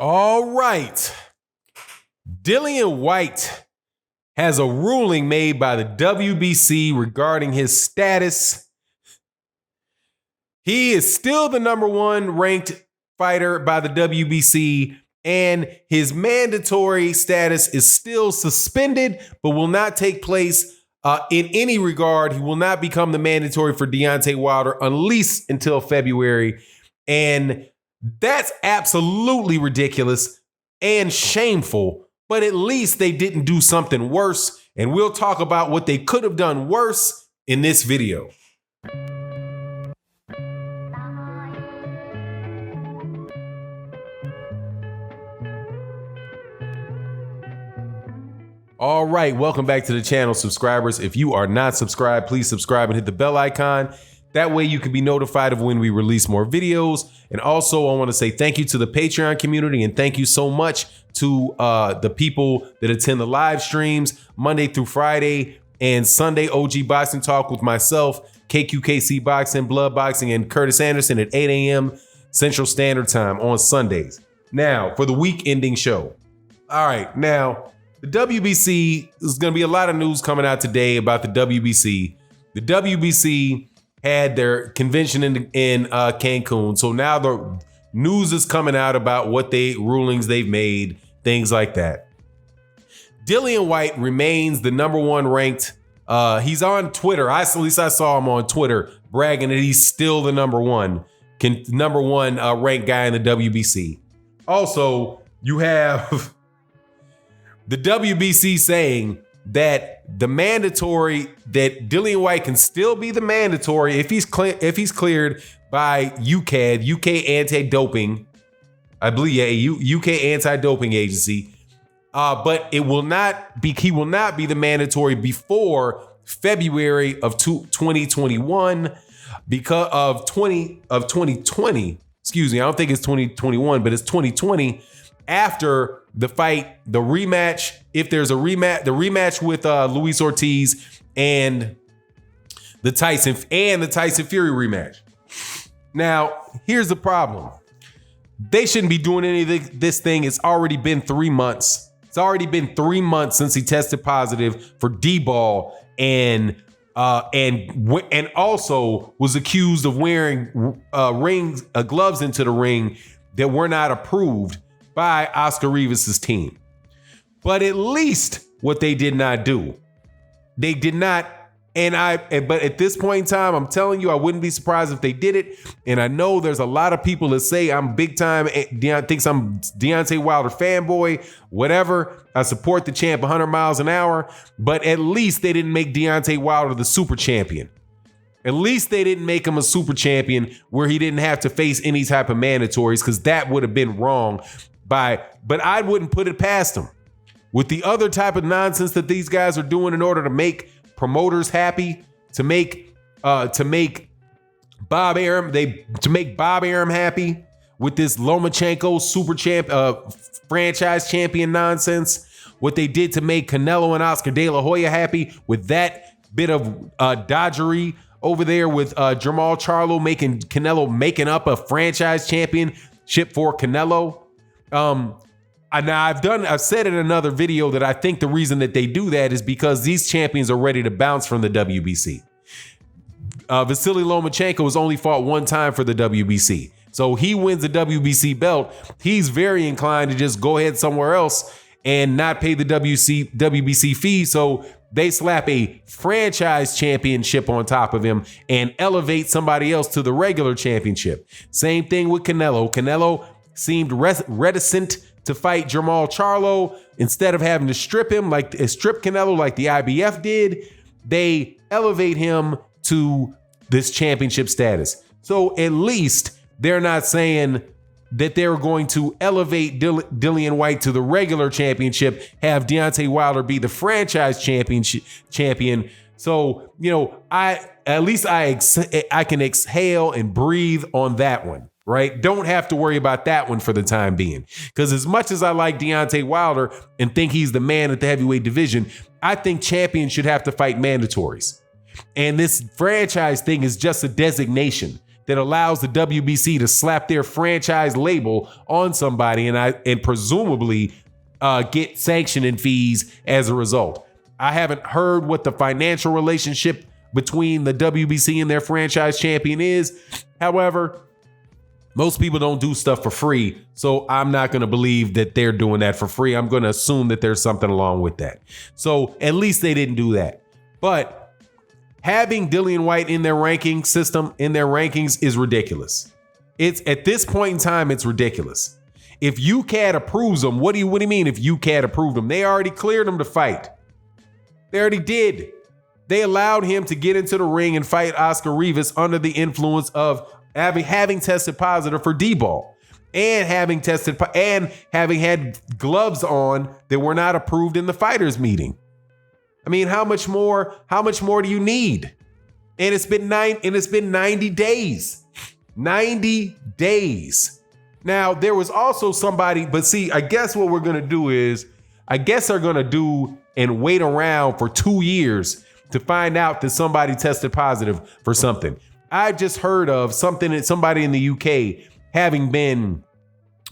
All right. Dillian Whyte has a ruling made by the WBC regarding his status. He is still the number one ranked fighter by the WBC, and his mandatory status is still suspended, but will not take place in any regard. He will not become the mandatory for Deontay Wilder, at least until February. And that's absolutely ridiculous and shameful, but at least they didn't do something worse. And we'll talk about what they could have done worse in this video. All right, welcome back to the channel, subscribers. If you are not subscribed, please subscribe and hit the bell icon. That way you can be notified of when we release more videos. And also, I want to say thank you to the Patreon community, and thank you so much to the people that attend the live streams Monday through Friday and Sunday OG Boxing Talk with myself, KQKC Boxing, Blood Boxing, and Curtis Anderson at 8 a.m. Central Standard Time on Sundays. Now, for the week ending show. All right, now, the WBC, there's going to be a lot of news coming out today about the WBC. The WBC had their convention in Cancun. So now the news is coming out about what rulings they've made, things like that. Dillian Whyte remains the number one ranked. He's on Twitter. At least I saw him on Twitter bragging that he's still the number one ranked guy in the WBC. Also, you have the WBC saying that the mandatory, that Dillian Whyte can still be the mandatory if he's cleared by UKAD, UK anti-doping, I believe, yeah, UK anti-doping agency. But he will not be the mandatory before February of 2021 because of 2020. Excuse me, I don't think it's 2021, but it's 2020 after the fight, the rematch, if there's a rematch, the rematch with Luis Ortiz and the Tyson Fury rematch. Now, here's the problem. They shouldn't be doing any of this thing. It's already been 3 months. It's already been 3 months since he tested positive for D-ball and also was accused of wearing gloves into the ring that were not approved by Oscar Rivas' team. But at least what they did not do, they did not, but at this point in time, I'm telling you, I wouldn't be surprised if they did it. And I know there's a lot of people that say I'm big time, thinks I'm Deontay Wilder fanboy, whatever. I support the champ 100 miles an hour, but at least they didn't make Deontay Wilder the super champion. At least they didn't make him a super champion where he didn't have to face any type of mandatories, because that would have been wrong. But I wouldn't put it past them. With the other type of nonsense that these guys are doing in order to make promoters happy, to make Bob Arum happy with this Lomachenko super champ franchise champion nonsense. What they did to make Canelo and Oscar De La Hoya happy with that bit of dodgery over there with Jermall Charlo making up a franchise championship for Canelo. I've said in another video that I think the reason that they do that is because these champions are ready to bounce from the WBC. Vasily Lomachenko has only fought one time for the WBC. So he wins the WBC belt. He's very inclined to just go ahead somewhere else and not pay the WBC fee. So they slap a franchise championship on top of him and elevate somebody else to the regular championship. Same thing with Canelo. Canelo seemed reticent to fight Jermall Charlo. Instead of having to strip Canelo like the IBF did, they elevate him to this championship status. So at least they're not saying that they're going to elevate Dillian Whyte to the regular championship, have Deontay Wilder be the franchise champion. So, I can exhale and breathe on that one. Right? Don't have to worry about that one for the time being. Because as much as I like Deontay Wilder and think he's the man at the heavyweight division, I think champions should have to fight mandatories. And this franchise thing is just a designation. that allows the WBC to slap their franchise label on somebody and presumably get sanctioning fees as a result. I haven't heard what the financial relationship between the WBC and their franchise champion is. However, most people don't do stuff for free, so I'm not going to believe that they're doing that for free. I'm going to assume that there's something along with that. So at least they didn't do that. But having Dillian Whyte in their ranking system, in their rankings, is ridiculous. It's at this point in time, it's ridiculous. If UCAD approves him, what do you mean if UCAD approved him? They already cleared him to fight. They already did. They allowed him to get into the ring and fight Oscar Rivas under the influence of having tested positive for D-ball and having had gloves on that were not approved in the fighters meeting. I mean, how much more do you need? And it's been 90 days. 90 days. Now, there was also somebody, but see, I guess what we're going to do is, they're going to do and wait around for 2 years to find out that somebody tested positive for something. I just heard of somebody in the UK having been,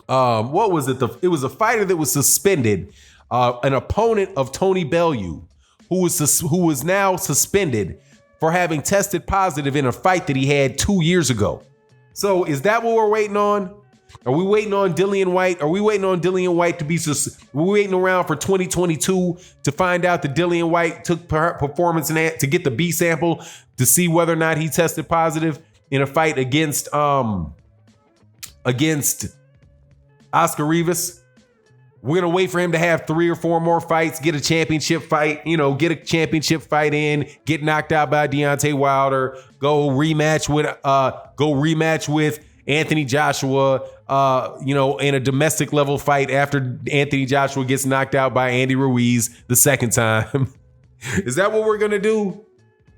what was it? It was a fighter that was suspended, an opponent of Tony Bellew, who was now suspended for having tested positive in a fight that he had 2 years ago. So is that what we're waiting on? Are we waiting on Dillian Whyte? Are we waiting on Dillian Whyte to be? We're waiting around for 2022 to find out that Dillian Whyte took performance to get the B sample to see whether or not he tested positive in a fight against Oscar Rivas. We're gonna wait for him to have 3 or 4 more fights, get a championship fight, get a championship fight in, get knocked out by Deontay Wilder, go rematch with Anthony Joshua, in a domestic level fight after Anthony Joshua gets knocked out by Andy Ruiz the second time. Is that what we're going to do?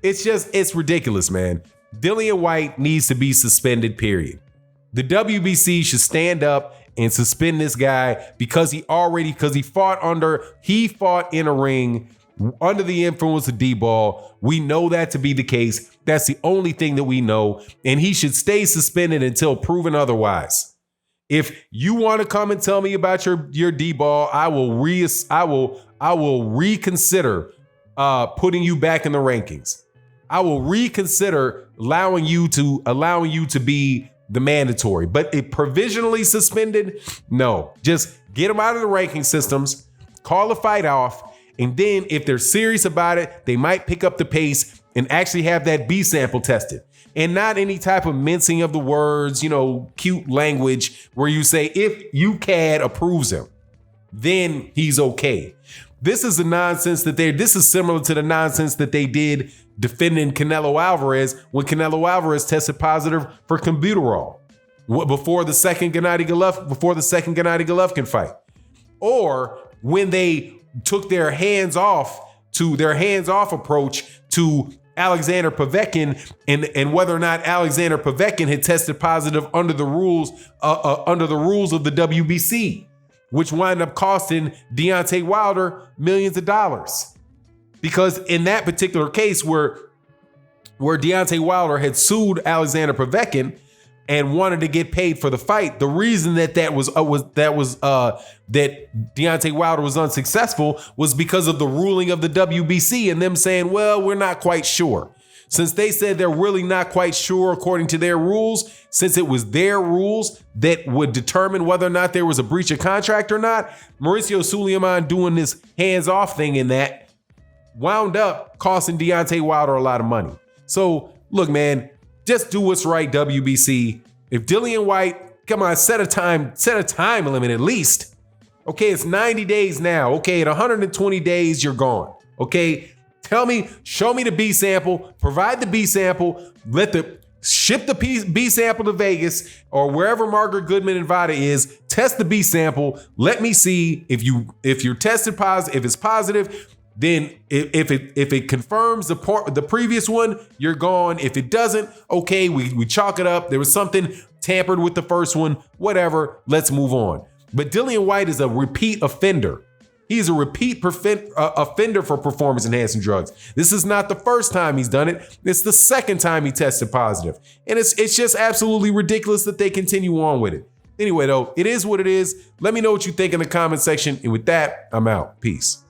It's ridiculous, man. Dillian Whyte needs to be suspended, period. The WBC should stand up and suspend this guy because he fought in a ring under the influence of D-ball. We know that to be the case. That's the only thing that we know. And he should stay suspended until proven otherwise. If you want to come and tell me about your D-ball, I will reconsider putting you back in the rankings. I will reconsider allowing you to be the mandatory. But if provisionally suspended, no. Just get him out of the ranking systems, call the fight off, and then if they're serious about it, they might pick up the pace and actually have that B sample tested. And not any type of mincing of the words, cute language where you say, if UCAD approves him, then he's okay. This is similar to the nonsense that they did defending Canelo Alvarez when Canelo Alvarez tested positive for Clenbuterol before the second Gennady Golovkin fight. Or when they took their hands-off approach to Alexander Povetkin and whether or not Alexander Povetkin had tested positive under the rules of the WBC, which wound up costing Deontay Wilder millions of dollars. Because in that particular case where Deontay Wilder had sued Alexander Povetkin and wanted to get paid for the fight, the reason that Deontay Wilder was unsuccessful was because of the ruling of the WBC and them saying, well, we're not quite sure. Since they said they're really not quite sure according to their rules, since it was their rules that would determine whether or not there was a breach of contract or not, Mauricio Sulaiman doing this hands-off thing in that wound up costing Deontay Wilder a lot of money. So look, man, just do what's right, WBC. If Dillian Whyte, come on, set a time limit at least. Okay, it's 90 days now. Okay, at 120 days, you're gone. Okay, show me the B sample, provide the B sample, ship the B sample to Vegas or wherever Margaret Goodman Nevada is, test the B sample. Let me see if you're tested positive, if it's positive. Then if it confirms the previous one, you're gone. If it doesn't, okay, we chalk it up. There was something tampered with the first one, whatever, let's move on. But Dillian Whyte is a repeat offender. He's a repeat offender for performance-enhancing drugs. This is not the first time he's done it. It's the second time he tested positive. And it's just absolutely ridiculous that they continue on with it. Anyway, though, it is what it is. Let me know what you think in the comment section. And with that, I'm out. Peace.